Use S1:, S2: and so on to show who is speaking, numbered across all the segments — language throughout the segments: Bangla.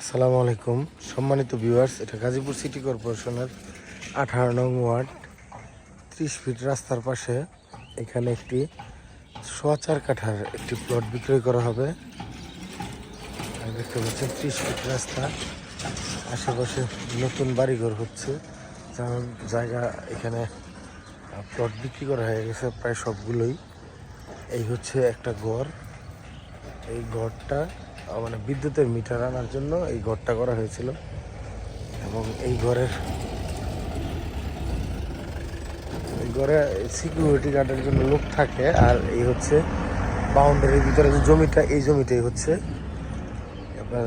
S1: আসসালামু আলাইকুম সম্মানিত ভিউয়ার্স, এটা গাজীপুর সিটি কর্পোরেশনের 18 নং ওয়ার্ড 30 ফিট রাস্তার পাশে এখানে একটি 4.25 কাঠার একটি প্লট বিক্রয় করা হবে। দেখতে পাচ্ছেন 30 ফিট রাস্তা, আশেপাশে নতুন বাড়িঘর হচ্ছে, জায়গা এখানে প্লট বিক্রি করা হয়ে গেছে প্রায় সবগুলোই। এই হচ্ছে একটা ঘর, এই ঘরটা মানে বিদ্যুতের মিটার আনার জন্য এই ঘরটা করা হয়েছিল এবং এই ঘরে সিকিউরিটি গার্ডের জন্য লোক থাকে। আর এই হচ্ছে বাউন্ডারির ভিতরে যে জমিটা, এই জমিটাই হচ্ছে আপনার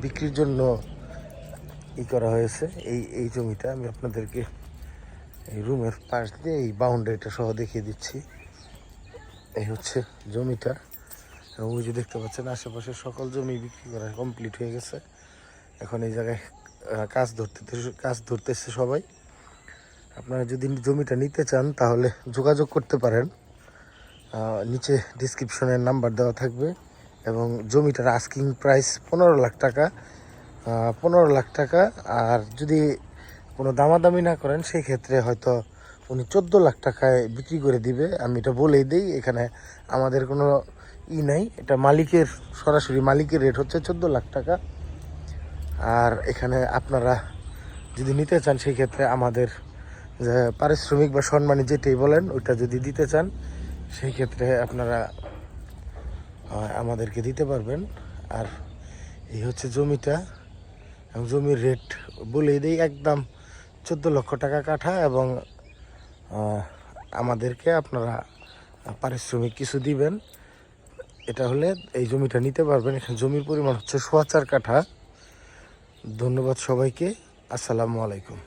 S1: বিক্রির জন্য করা হয়েছে। এই জমিটা আমি আপনাদেরকে এই রুমের পাশ দিয়ে এই বাউন্ডারিটা সহ দেখিয়ে দিচ্ছি। এই হচ্ছে জমিটা এবং ওই যে দেখতে পাচ্ছেন আশেপাশে সকল জমি বিক্রি করা কমপ্লিট হয়ে গেছে। এখন এই জায়গায় কাজ ধরতেছে সবাই। আপনারা যদি জমিটা নিতে চান তাহলে যোগাযোগ করতে পারেন, নিচে ডিসক্রিপশনের নাম্বার দেওয়া থাকবে। এবং জমিটার আস্কিং প্রাইস 15 লাখ টাকা, 15 লাখ টাকা। আর যদি কোনো দামাদামি না করেন সেই ক্ষেত্রে হয়তো উনি 14 লাখ টাকায় বিক্রি করে দিবে। আমি এটা বলেই দিই, এখানে আমাদের কোনো নাই, এটা মালিকের, সরাসরি মালিকের রেট হচ্ছে 14 লাখ টাকা। আর এখানে আপনারা যদি নিতে চান সেই ক্ষেত্রে আমাদের যে পারিশ্রমিক বা সম্মানী যেটাই বলেন ওইটা যদি দিতে চান সেই ক্ষেত্রে আপনারা আমাদেরকে দিতে পারবেন। আর এই হচ্ছে জমিটা এবং জমির রেট বলেই দিই, একদম 14 লক্ষ টাকা কাঠা। এবং আমাদেরকে আপনারা পারিশ্রমিক কিছু দিবেন, এটা হলে এই জমিটা নিতে পারবেন। এখানে জমির পরিমাণ হচ্ছে 4.25 কাঠা। ধন্যবাদ সবাইকে, আসসালামু আলাইকুম।